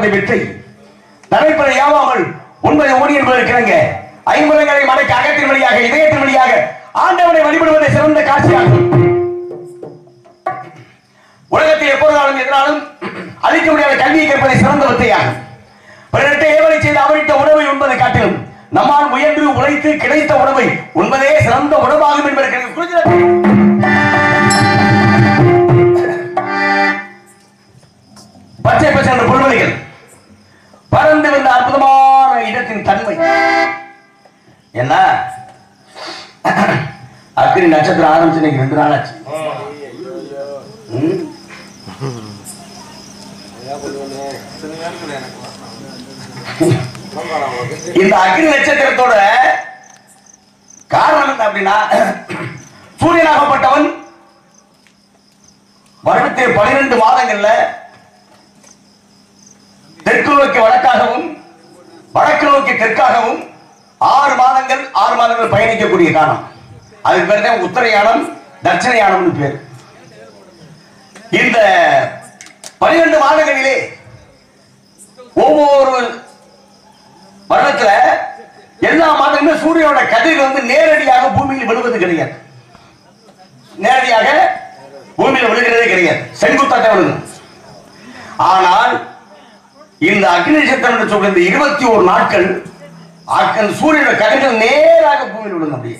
வந்த வித்தை நடைபெற யாவாமல் உண்மை ஓடி என்பது கிழங்க ஐம்பதங்களை மடக்க அகத்தின் வழியாக இதயத்தின் வழியாக ஆண்டவனை வழிபடுவதை சிறந்த காட்சியாகும். உலகத்தில் எப்பொழுதாலும் எதனாலும் அழிக்க முடியாத கல்வியை கேட்பதை சிறந்த வித்தையாகும். பிறரிட்ட ஏவலை செய்து அவரிட்ட உணவை உண்பதை காட்டிலும் நம்மால் முயன்று உழைத்து கிடைத்த உணவை உண்பதே சிறந்த உணவாகும் என்பதற்கு பச்சை பச்சை என்ற புல்வெளிகள் பறந்து வந்த அற்புதமான இடத்தின் தன்மை என்ன? அக்னி நட்சத்திரம் ஆரம்பிச்சு 2 நாள் ஆச்சு. இந்த அக்னி நட்சத்திரத்தோட காரணம் என்ன அப்படின்னா, சூரியனாகப்பட்டவன் வருடத்தில் 12 மாதங்கள்ல தெற்கு நோக்கி வடக்காகவும் வடக்கு நோக்கி தெற்காகவும் 6 மாதங்கள் பயணிக்கக்கூடிய காலம். அதுக்கு பேர் தான் உத்தரயானம் தட்சிணயானம் பேர். இந்த 12 மாதங்களிலே ஒவ்வொரு வருடத்துல எல்லா மாதங்களுமே சூரியனோட கதிர்கள் நேரடியாக பூமியில் விழுவது கிடையாது. நேரடியாக பூமியில் விழுகிறதே கிடையாது, செங்குத்தாக விழுது. ஆனால் இந்த அக்னி நட்சத்திரம் சொல்ற இந்த 21 நாட்கள் சூரியனோட கதிர்கள் நேராக பூமியில் விழுங்க. அப்படியே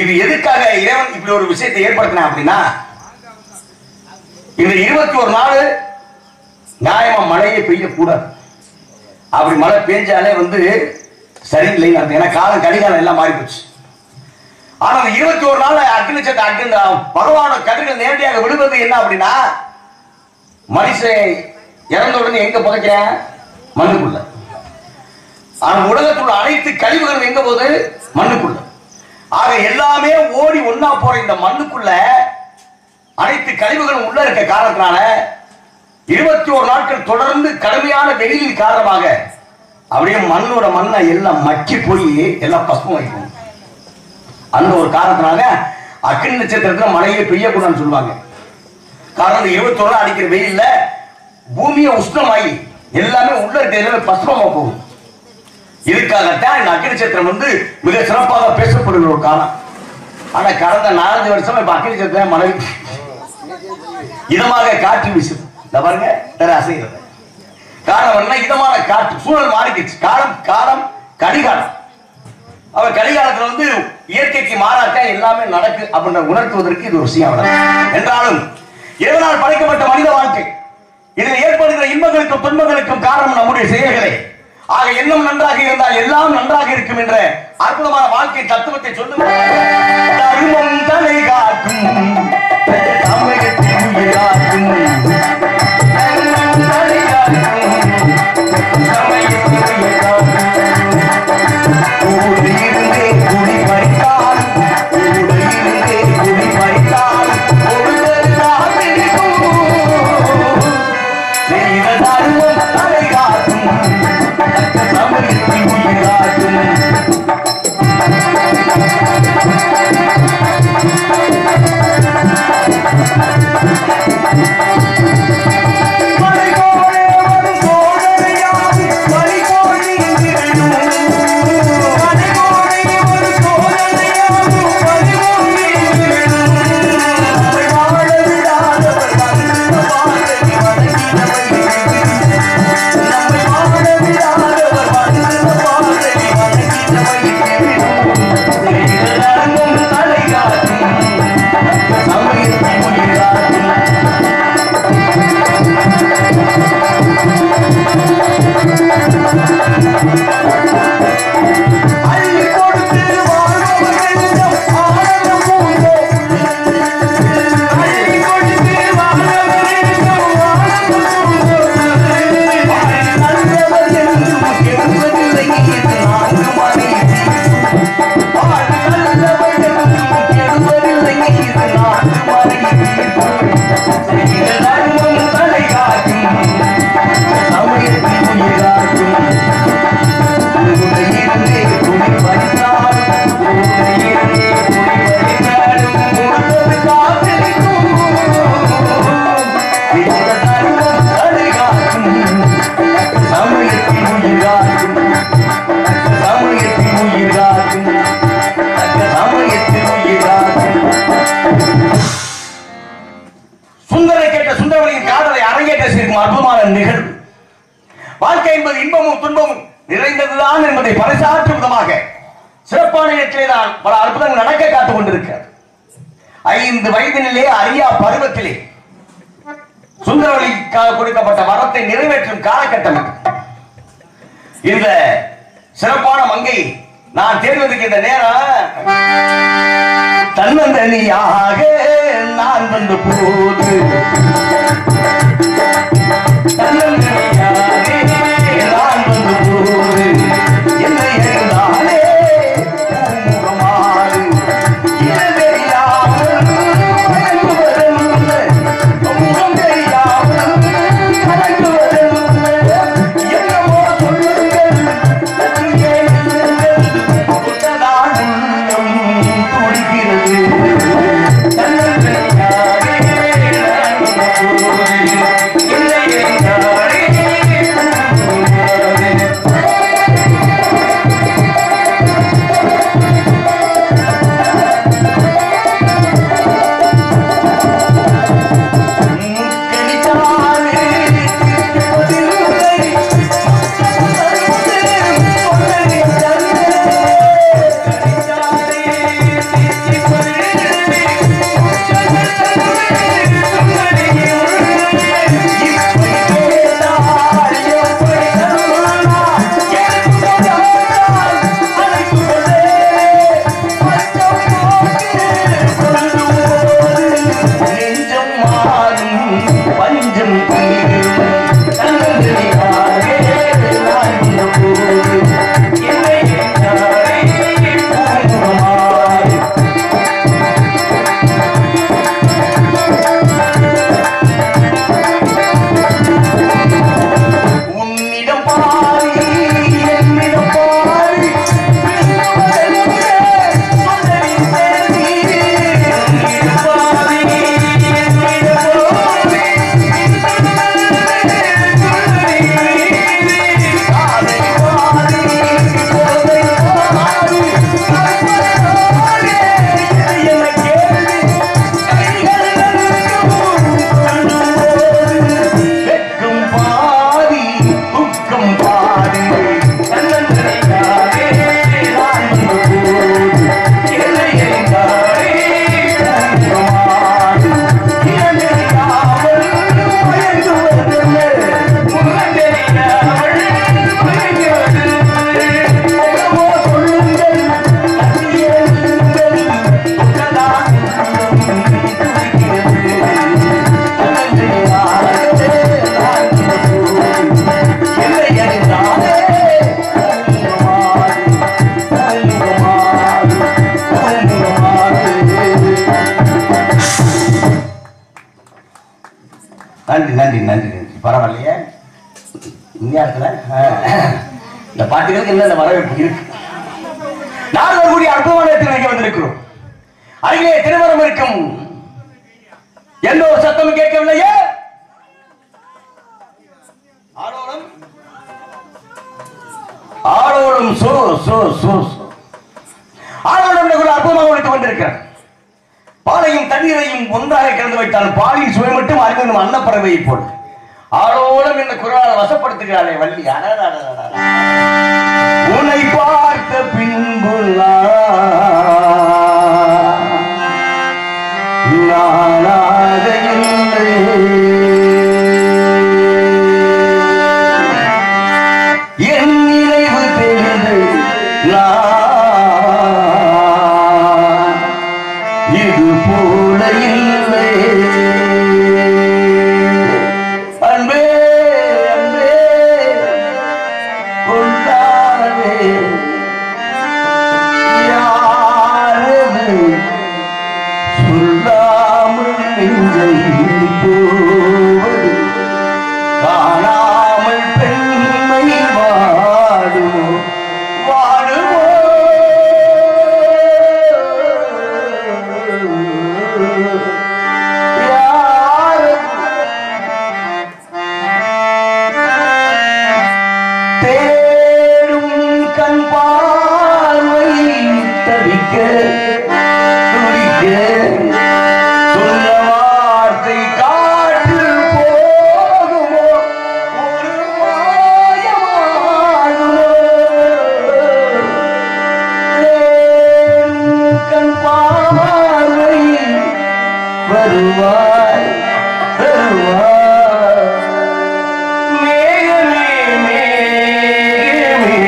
இது எதுக்காக இறைவன் இப்படி ஒரு விஷயத்தை ஏற்படுத்தினா அப்படின்னா, இந்த 21 நாள் நியாயமா மழையே பெய்யக்கூடாது. அப்படி மழை பெஞ்சாலே சரியில்லை. ஏன்னா காலம் கடிகாலம் எல்லாம் மாறி போச்சு. ஆனா 21 நாள் அக்னி நட்சத்திரம் பகவான கதிர்கள் நேரடியாக விழுவது என்ன அப்படின்னா, மனுஷன் இறந்த உடனே எங்க புதைக்கிறேன்? மண்ணுக்குள்ள. ஆனா உலகத்துள்ள அனைத்து கழிவுகளும் எங்க போகுது? மண்ணுக்குள்ள. ஆக எல்லாமே ஓடி ஒன்னா போற இந்த மண்ணுக்குள்ள அனைத்து கழிவுகளும் உள்ள இருக்க காரணத்தினால 21 நாட்கள் தொடர்ந்து கடுமையான வெயிலின் காரணமாக அப்படியே மண்ணோட மண்ணை எல்லாம் மக்கி போய் எல்லாம் பசுமை வைக்கும். அந்த ஒரு காரணத்தினால அக்னி நட்சத்திரத்துல மழையே பெய்யக்கூடாதுன்னு சொல்லுவாங்க. காரணம் 21 நாள் அடிக்கிற வெயில்ல பூமியை உஷ்ணமாகி எல்லாமே உள்ள இருக்க எல்லாமே பசுமமா போகும். இதுக்காகத்தான் இந்த அக்னி நட்சத்திரம் மிக சிறப்பாக பேசப்படுகிற ஒரு காலம். ஆனா கடந்த 4 வருஷமா இப்ப அக்னி நட்சத்திரம் மழை இதமாக காற்று வீசுது. பாருங்க அசைகிறது. காரணம் என்ன? இதமான காற்று சூழல் மாறிக்கிச்சு. காலம் கடிகாலம். அவர் கடிகாலத்துல இயற்கைக்கு மாறாட்ட எல்லாமே நடக்கு அப்படின்ற உணர்த்துவதற்கு இது ஒரு விஷயம் என்றாலும் இறைவனால் படைக்கப்பட்ட மனித வாழ்க்கை இதில் ஏற்படுகிற இன்பங்களுக்கும் துன்பங்களுக்கும் காரணம் நம்முடைய செயல்களே. ஆக எண்ணம் நன்றாக இருந்தால் எல்லாம் நன்றாக இருக்கும் என்ற அற்புதமான வாழ்க்கை தத்துவத்தை சொல்லுவோம். தர்மம் தலை காக்கும் வாழ்க்கை என்பது இன்பமும் துன்பமும் நிறைந்ததுதான் என்பதை பறைசாற்றும் விதமாக சிறப்பான இடத்திலே தான் பல அற்புதங்கள் நடக்க காத்துக் கொண்டிருக்கிறது. 5 வயதினிலே அறியா பருவத்திலே சுந்தரவழிக்காக கொடுக்கப்பட்ட வரத்தை நிறைவேற்றும் காலகட்டம் இந்த சிறப்பான மங்கை நான் தேர்வதற்கு இந்த நேரம் தன்னந்தனியாக நான் வந்த போது நன்றி நன்றி நன்றி நன்றி பரவாயில்லையே இந்தியாத்துல இந்த பாட்டுகளுக்கு என்ன வரவேற்பு இருக்கு. நாங்கள் கூடிய அற்புதமான இடத்தில் வந்திருக்கிறோம். அருகிலே திருமணம் இருக்கும் எந்த ஒரு சத்தமும் கேட்கவில்லையே. ஆளோடும் ஆளோடும் சோ சோ சோ ஆளோடும் அற்புதமாக உழைத்துக் கொண்டிருக்கிறார். பாலையும் தண்ணீரையும் ஒன்றாக கலந்து வைத்தால் பாலின் சுவை மட்டும் அறிந்தும் அன்னப்பறவையை போல் ஆளோடும் என்ற குரலால் வசப்படுத்துகிறாளே வள்ளி. உன்னை பார்த்த பின்பு நானாக இல்லை என் நினைவு தெரிந்து இது போல இல்லை. அன்பே அன்பே கொண்டாடே யாரது சொல்லாமல் நெஞ்சை போவது காணாமல் பெண்மை வாடுமோ வாடுமோ தேடும் கண் பார்வை தவிக்க துடிக்க சொன்ன வார்த்தை காற்று போகுமோ ஒரு மாயமான வருவாய் வருவாய் மேகமே மேகமே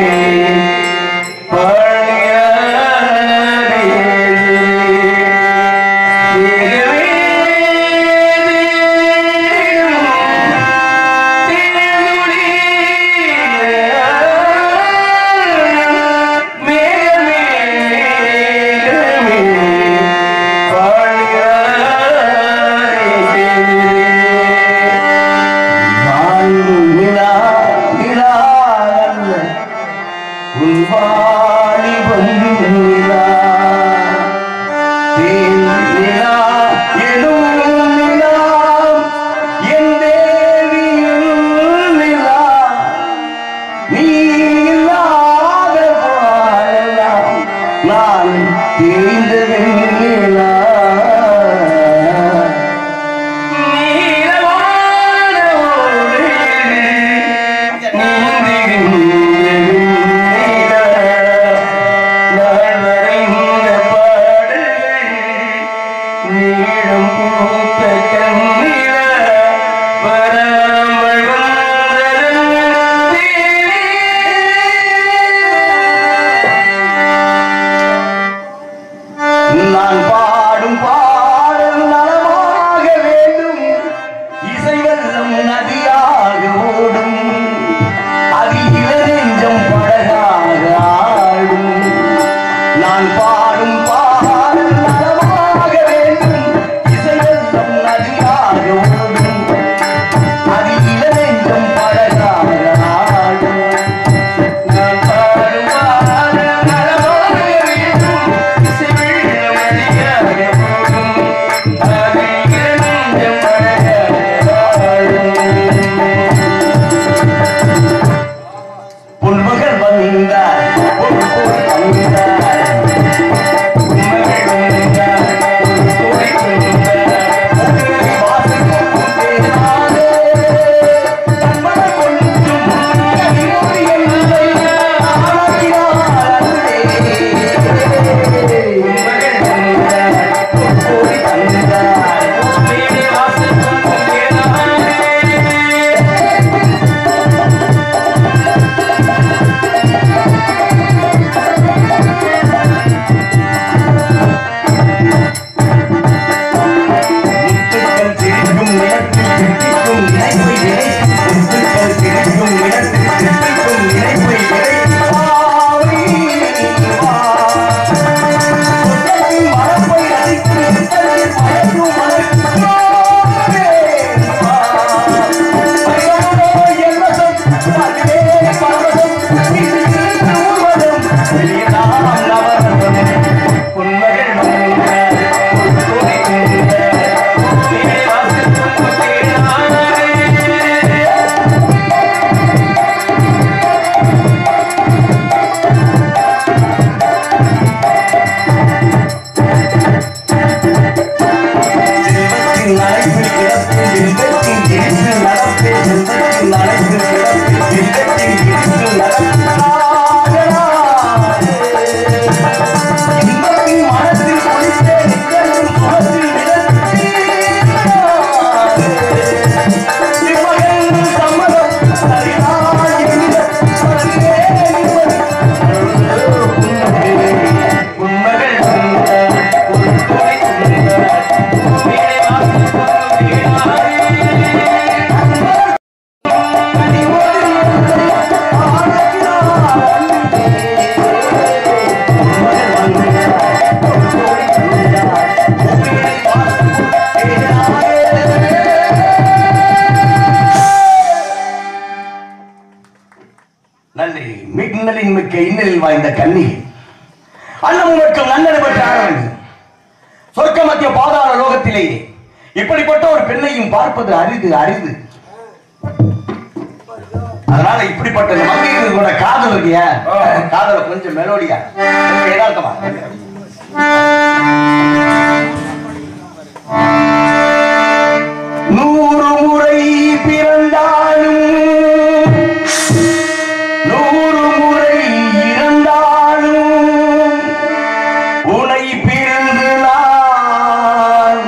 இன்னலில் வாய்ந்த கண்ணி அண்ணன் மற்றும் நன்னடை பெற்ற ஆனவன் சொர்க்க மத்திய பாதாள லோகத்திலேயே இப்படிப்பட்ட ஒரு பெண்ணையும் பார்ப்பது அரிது அரிது. அதனால இப்படிப்பட்ட மங்கைகளோட காதல் இருக்கிய காதல கொஞ்சம் மெலோடியா யதார்த்தமா நூறு முறை பிறந்தாலும் நூறு முறை இறந்தாலும் உனை பிறந்து நான்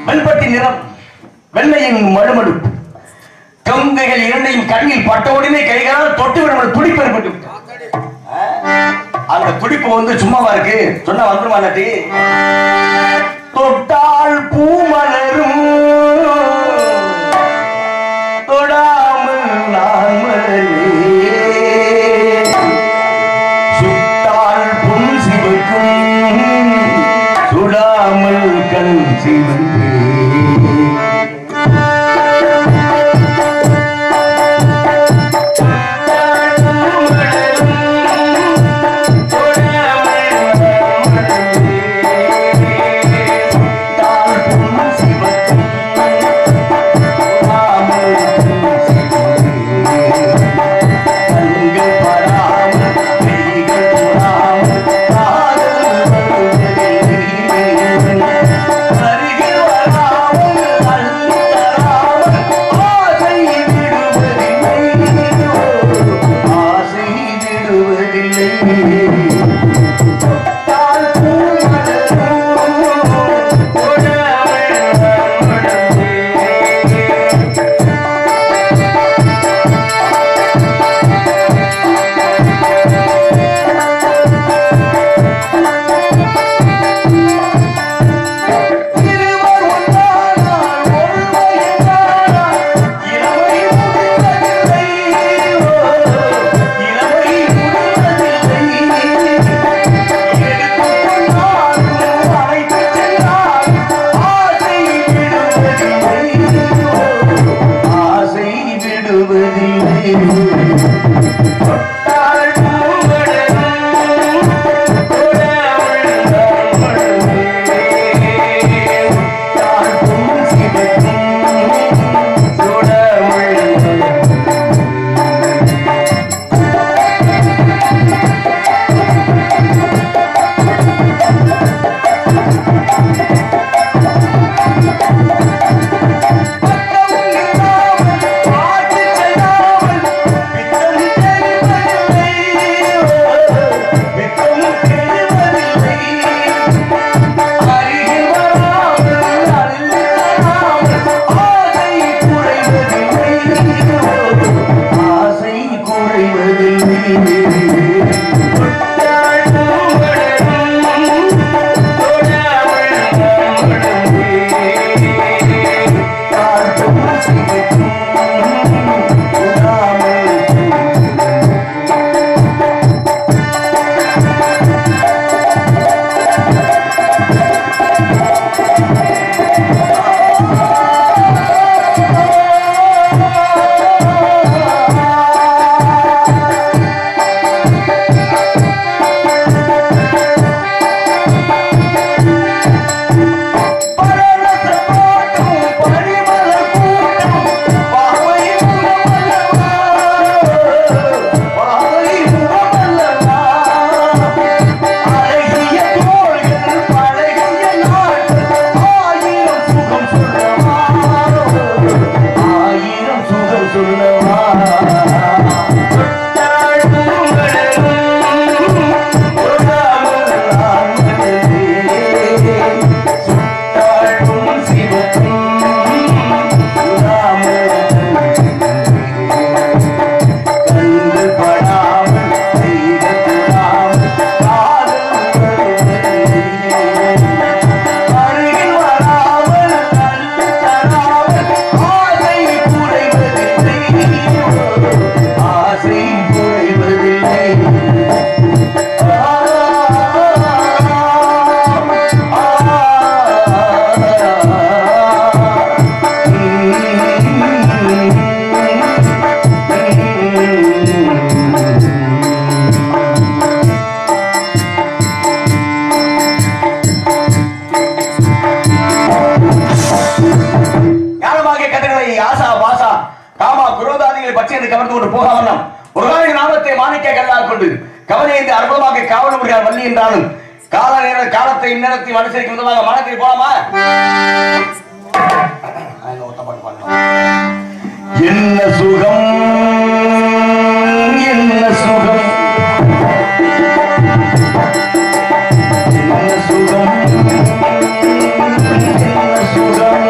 வெண்பட்டி நிறம், வெண்மையின் மழுமழுப்பு, கங்கைகள் இரண்டையும் கண்ணில் பட்ட உடனே கைகளால் தொட்டு விட துடிப்பு ஏற்பட்டு அந்த துடிப்பு வந்து சும்மாவா இருக்கு, சொன்னா வந்துருமா நட்டி? தொட்டால் பூ மலரும், தொடாமல் நான் மலரே, சுட்டால் புன் சிவக்கும், சுடாமல் கண் சிவந்து. கவர்ந்து கொண்டு போகாமல் ஒரு நாமத்தை மாணிக்க கல்லால் கொண்டு கவலையை அற்புதமாக காவல் முடியாத வள்ளி என்றாலும் கால நேர காலத்தை இந்நேரத்தை மனுஷருக்கு விதமாக மனத்தை போலாமா? என்ன சுகம் என்ன சுகம் என்ன சுகம் என்ன சுகம்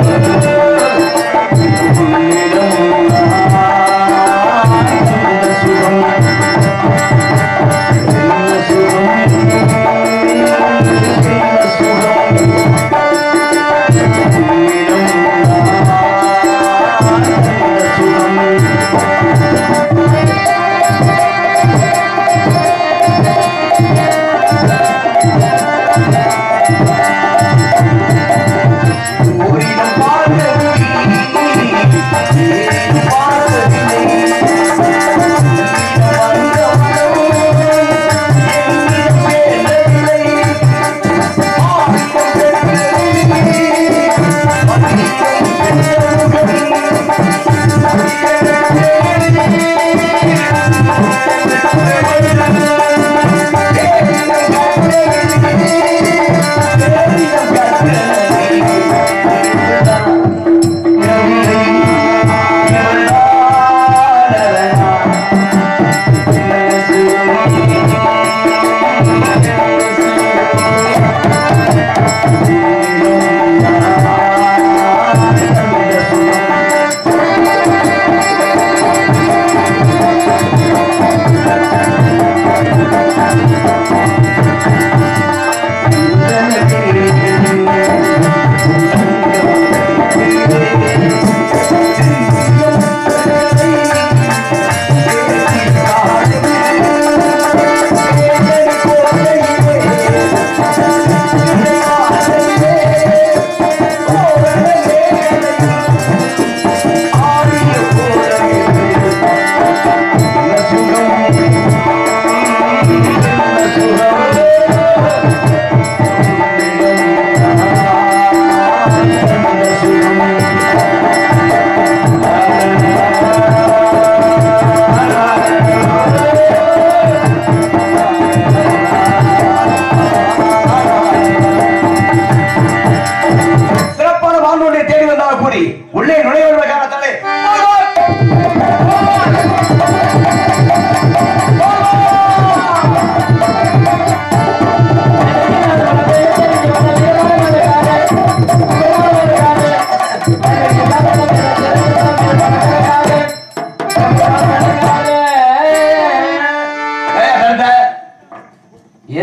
ஓடி உள்ளே நுழைவதற்கான காரணத்தாலே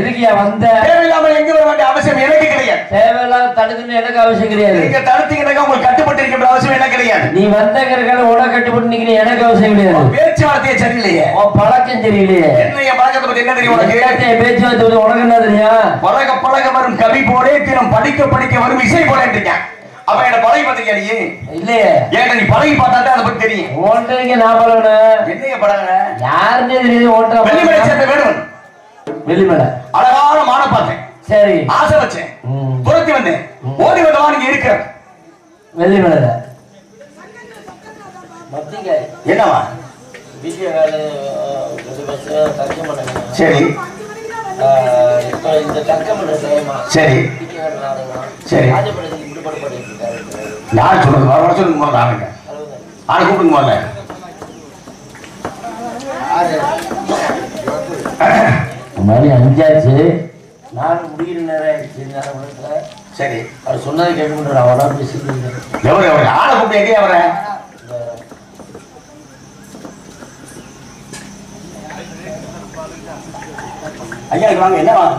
எதுக்கியா வந்த? தேவையில்லாமல் எங்க வர வேண்டிய அவசியம் எனக்கு கிடையாது. தேவையில்லாம தடுக்கணும் எனக்கு அவசியம் கிடையாது. நீங்க தடுத்தீங்கன்னா உங்களுக்கு கட்டுப்பட்டு இருக்கின்ற அவசியம் எனக்கு கிடையாது. நீ வந்தங்கிறக்கான உனக்கு கட்டுப்பட்டு நிக்கிற எனக்கு அவசியம் கிடையாது. பேச்சுவார்த்தையே சரியில்லையே. உன் பழக்கம் சரியில்லையே. என்ன என் பழக்கத்தை பத்தி என்ன தெரியும் உனக்கு? பேச்சுவார்த்தை உனக்கு என்ன தெரியும்? பழக பழக வரும் கவி போலே தினம் படிக்க படிக்க வரும் இசை போல இருக்கேன். அப்ப என்ன பழகி பார்த்தியா நீ? இல்லையே. ஏன் நீ பழகி பார்த்தாதான் அதை பத்தி தெரியும். ஓன்றீங்க நான் பழகணும். என்னைய பழகுற? யாருன்னே தெரியுது ஓன்ற. வெள்ளிமலை சேர்ந்த வேணுவன். வெள்ளிமலை அழகான மான பார்த்தேன். சரி ஆசை வச்சேன். துரத்தி வந்தேன். ஓடி வந்தவா நீங்க இருக்க வெள்ளிமலை என்னவா? சரி சரி சரி யார் சொல்றது? வர சொல்லுங்க போது ஆளுங்க ஆளை கூப்பிடுங்க போல. மாதிரி அஞ்சாச்சு நான் முடிகிற நேரம் ஆயிடுச்சு. சரி அவர் சொன்னதை கேட்க அவனா பேசிட்டு எவரு எவரு ஆளை கூப்பிட்டு எங்கே அவர ஐயா வாங்க. என்ன வாங்க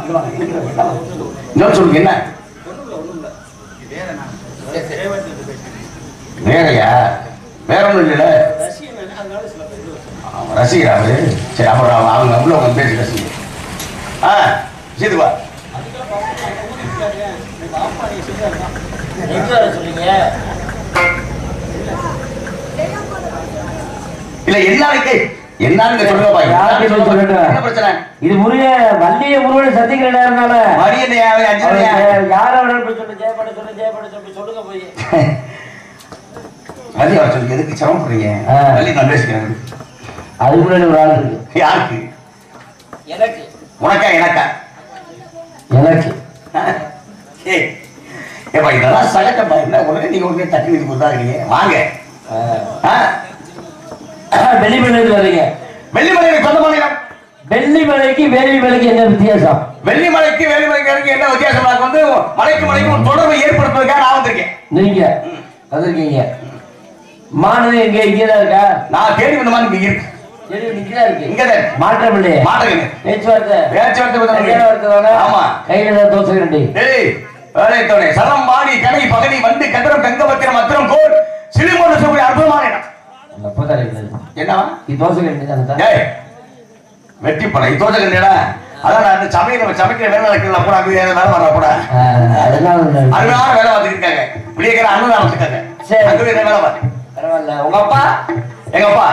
சொல்லுங்க. என்ன வேறையா? வேற ஒண்ணும் இல்ல. ரசிகரா அவரு? சரி அப்புறம் அவங்க உள்ள அவங்க பேசி ரசிகர். சீதுவா சொல்லுங்க. இல்ல என்னன்னு என்னன்னு சொல்லுங்க. என்ன பிரச்சனை? இது முருக வள்ளிய முருகன் சத்திக்கிற நேரம்னால யார சொல்லு ஜெயப்பட சொல்லு ஜெயப்பட சொல்லு சொல்லுங்க போய் வள்ளி வர சொல்லி எதுக்கு சிரமப்படுறீங்க? வள்ளி நான் பேசிக்கிறேன். அதுக்குள்ள ஒரு ஆள் இருக்கு. யாருக்கு? எனக்கு. உனக்கா எனக்கா? எனக்கு. ஏப்பா இதெல்லாம் சகட்டப்பா. என்ன உடனே நீங்க உடனே தட்டி இது கொடுத்தாங்க. வாங்க வெள்ளிமலைக்கு வரீங்க. வெள்ளிமலைக்கு சொந்தமான இடம். வெள்ளிமலைக்கு வேலிமலைக்கு என்ன வித்தியாசம்? வெள்ளிமலைக்கு வேலிமலைக்கு என்ன வித்தியாசம்? வந்து மலைக்கு மலைக்கு ஒரு தொடர்பை ஏற்படுத்துவதற்காக நான் வந்திருக்கேன். நீங்க வந்திருக்கீங்க. மானது எங்க இங்கதான் இருக்கா? நான் தேடி வந்த மாதிரி இங்க இருக்கு. மாற்றம் இல்லையே. மாற்றம் பேச்சுவார்த்தை. ஆமா கையில தோசை கண்டி வேலைத்தோனே சரம் மாடி கனை பகனி வந்து கதிரம் கங்கபத்திரம் அத்திரம் கோல் சிலிமோடு சொல்லக்கூடிய அற்புதமான இடம். என்னவா தோசை கண்டி? வெட்டி போன தோசை கண்டிடா. அதான் நான் சமையல் சமைக்கிற வேலை நடக்கலாம் கூட அங்கே வேலை வர கூட அருமையான வேலை பார்த்துட்டு இருக்காங்க. விடியக்கிற அன்னதானம் இருக்காங்க. அங்கே வேலை பார்த்து பரவாயில்ல. உங்க அப்பா? எங்க அப்பா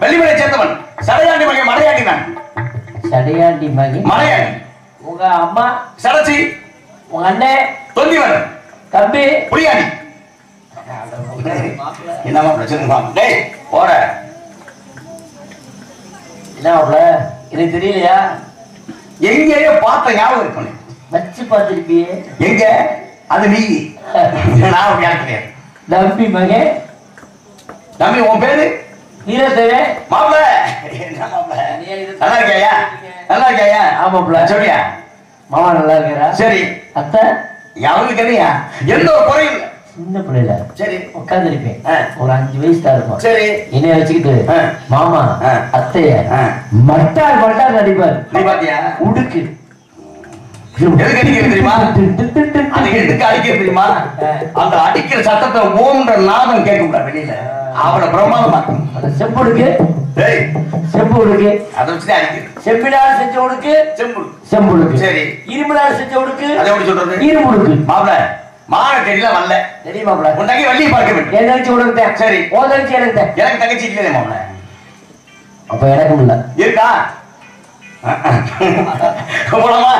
வெள்ளிமலை சேர்ந்தவன். சடையாண்டி மகை மலையாண்டி. நான் சடையாண்டி மகை மலையாண்டி. உங்க அம்மா? சடச்சி. உங்க அண்ணன்? தொந்திவன். தம்பி? புரியாணி. என்னமா பிரச்சனை? டேய் போற என்ன எனக்கு தெரியலையா? எங்கேயோ பார்த்த ஞாபகம் இருக்கு. வச்சு பார்த்திருப்பியே. எங்க? அது நீ. நான் கிடையாது. தம்பி மகே. தம்பி உன் பேரு? வீரத்தேவே. மாப்பிள நல்லா இருக்கியா? நல்லா இருக்கியா? ஆமாப்ல. சொல்லியா? மாமா நல்லா இருக்கிறா? சரி. அத்தை அவங்களுக்கு என்னையா? எந்த ஒரு குறையும் இல்லை. சின்ன பிள்ளைல சரி உட்காந்துருப்பேன். ஒரு 5 வயசு தான் இருக்கும். சரி என்னைய வச்சுக்கிட்டு மாமா அத்தைய மட்டால் மட்டால் நடிப்பாரு. நீ பாத்தியா? உடுக்கு எதுக்கு அடிக்கிறது தெரியுமா? அது எதுக்கு அடிக்கிறது தெரியுமா? அந்த அடிக்கிற சத்தத்தை ஓம்ன்ற நாதம் கேட்க வெளியில அவனை பிரமாதமா செம்புடுக்கு. செம்புடுக்கு அதை வச்சு அடிக்கிறது. செம்பினால் செஞ்ச உடுக்கு செம்புடுக்கு. சரி இரும்பினால் செஞ்ச உடுக்கு அதை எப்படி சொல்றது? இருமுடுக்கு. மாப்பிள மான தெரியல வரல தெரியுமாப்ல. உன் தங்கி வள்ளியை பார்க்க வேண்டும். என் தங்கச்சி உனக்கு சரி. உன் தங்கச்சி எனக்கு தங்கச்சி இல்லையே மாப்பிள. அப்ப எனக்கும் இல்ல இருக்கா? போலாமா?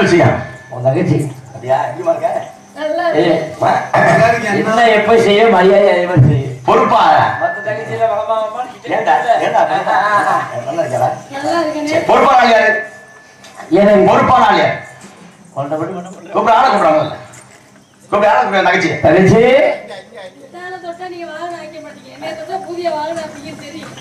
விஷயம்? உன் தங்கச்சி அப்படியா? எப்படிமா இருக்க? என்ன எப்ப செய்ய மரியாதை அதே மாதிரி செய்ய பொறுப்பா? மத்த தங்கச்சியில ஏண்டா நல்லா இருக்கா? பொறுப்பான ஆள் யாரு? எனக்கு பொறுப்பான ஆள் யாரு? கூப்பிட ஆளை கூப்பிடுறாங்க. கூப்பிட ஆளை கூப்பிடுற தங்கச்சி. தங்கச்சி நீங்க வாகனம் ஆக்க மாட்டீங்க. என்ன தொட்டா புதிய வாகனம் அப்படிங்கிறது தெரியும்.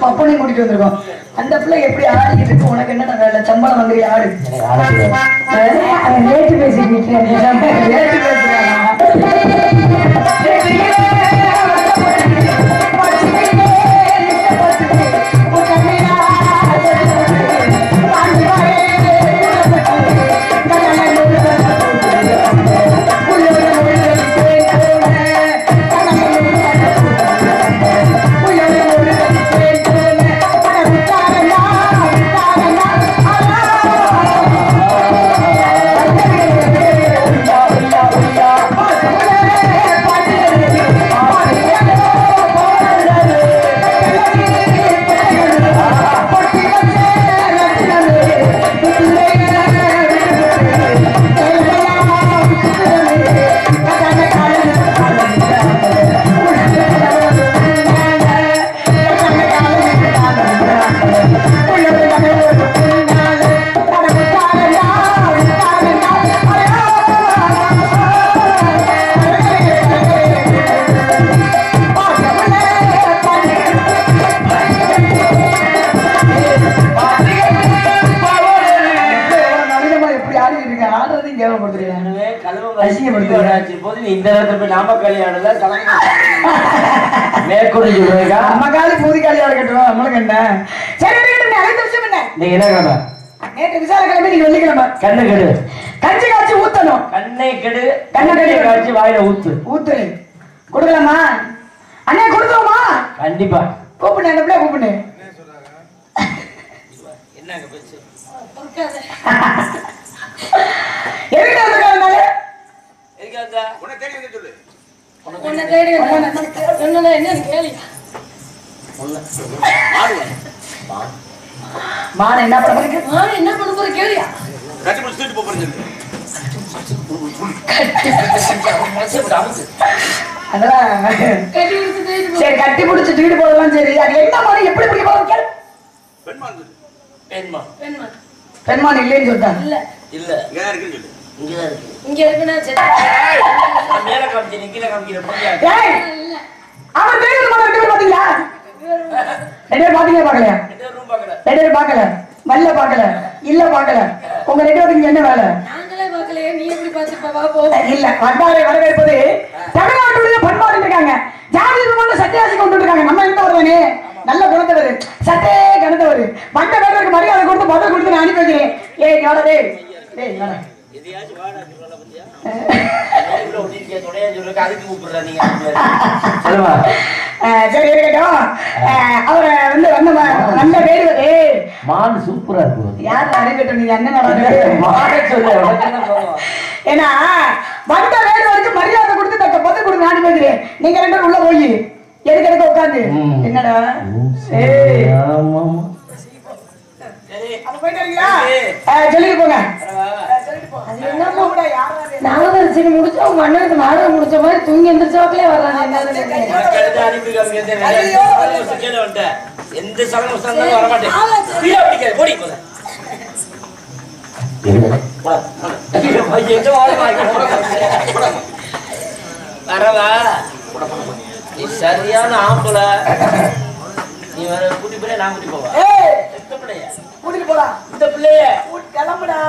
பப்பனையும் கூட்டிட்டு வந்திருக்கோம். அந்த பிள்ளை எப்படி ஆடிக்கிட்டு இருக்கு? உனக்கு என்ன வேலை? சம்பளம் வந்து ஆடு ரேட்டு பேசிக்கிட்டு ரேட்டு பேசுறாங்க. கொடுக்கலாமா அண்ணே? கொடுக்கலாமா? கண்டிப்பா கூப்பிடு. அந்த பிள்ளை கூப்பிடு. என்னங்க பேச்சு? எதுக்கு வந்திருக்காங்க? எதுக்கு உன்னை தேடி வந்து சொல்லு. உன்னை தேடி என்னடா என்ன கேளு. மான் என்ன பண்ண போறீங்க? மான் என்ன பண்ண போற கேளியா? கட்டி பிடிச்சு தூக்கிட்டு போறீங்க. சரி கட்டி பிடிச்சு தூக்கிட்டு போறதெல்லாம் சரி. அது என்ன மான்? எப்படி பிடிக்க போறோம் கேளு. பெண்மான். பெண்மான். பெண்மான். பெண்மான் இல்லைன்னு சொல்லிட்டாங்க. இல்ல இல்ல இங்க இருக்குன்னு சொல்லு. இங்க இருக்கு. இங்க இருக்குன்னா சரி. மேல காமிச்சு கீழ காமிக்கிற போறியா? ஏய் அவர் தேடுறது மாதிரி ரெண்டு பேர் பாத்தீங்களா? ரெண்டு பேர் பாத்தீங்களா? பாக்கலையா? ரெண்டு பேர் பாக்கல. வல்ல பாக்கல. இல்ல பாக்கல. உங்க ரெண்டு பேருக்கு என்ன வேலை? நாங்களே பாக்கலையே. நீ எப்படி பாத்துப்பா? போ. இல்ல வந்தாரை வரவேற்பது தமிழ்நாட்டுடைய பண்பாடு இருக்காங்க. ஜாதி தர்மமான சத்தியாசி கொண்டு இருக்காங்க. நம்ம எங்க வருவானே நல்ல குணத்தவர் சட்டே கணத்தவர் வந்த பேருக்கு மரியாதை கொடுத்து பதில் கொடுத்து நான் அனுப்பி வைக்கிறேன். ஏய் ஞான டேய் டேய் ஞான எதையாச்சும் வாடா சொல்ல பத்தியா? இவ்வளவு ஒட்டிக்க தொடையா சொல்றதுக்கு அதுக்கு கூப்பிடுறா நீங்க. சொல்லுவா. சரி இருக்கட்டும். அவரை வந்த நல்ல பேரு. ஏய் மான் சூப்பரா இருக்கு. யார் அறிவிக்கட்டும்? நீ என்ன நடக்குது? மானை சொல்லு. ஏன்னா வந்த பேரு வரைக்கும் மரியாதை கொடுத்து தக்க பதில் கொடுத்து நான் அனுப்பி வைக்கிறேன். நீங்க ரெண்டு பேரும் உள்ள போய் எதுக்கு உட்காந்து என்னடா? ஏய் ஆமா சொல்லிட்டு போங்க. நாகதர்ஷினி முடிச்சா உங்க அண்ணனுக்கு நாடகம் முடிச்ச மாதிரி தூங்கி எந்திரிச்சாக்கலே வர்றாங்க. எந்த சமயம் வர மாட்டேன். வரவா நீ சரியான ஆம்பளை. நீ வேற கூட்டி போய் நான் கூட்டி போவா. கூட்டிட்டு போடா. இந்த பிள்ளைய கிளம்புடா.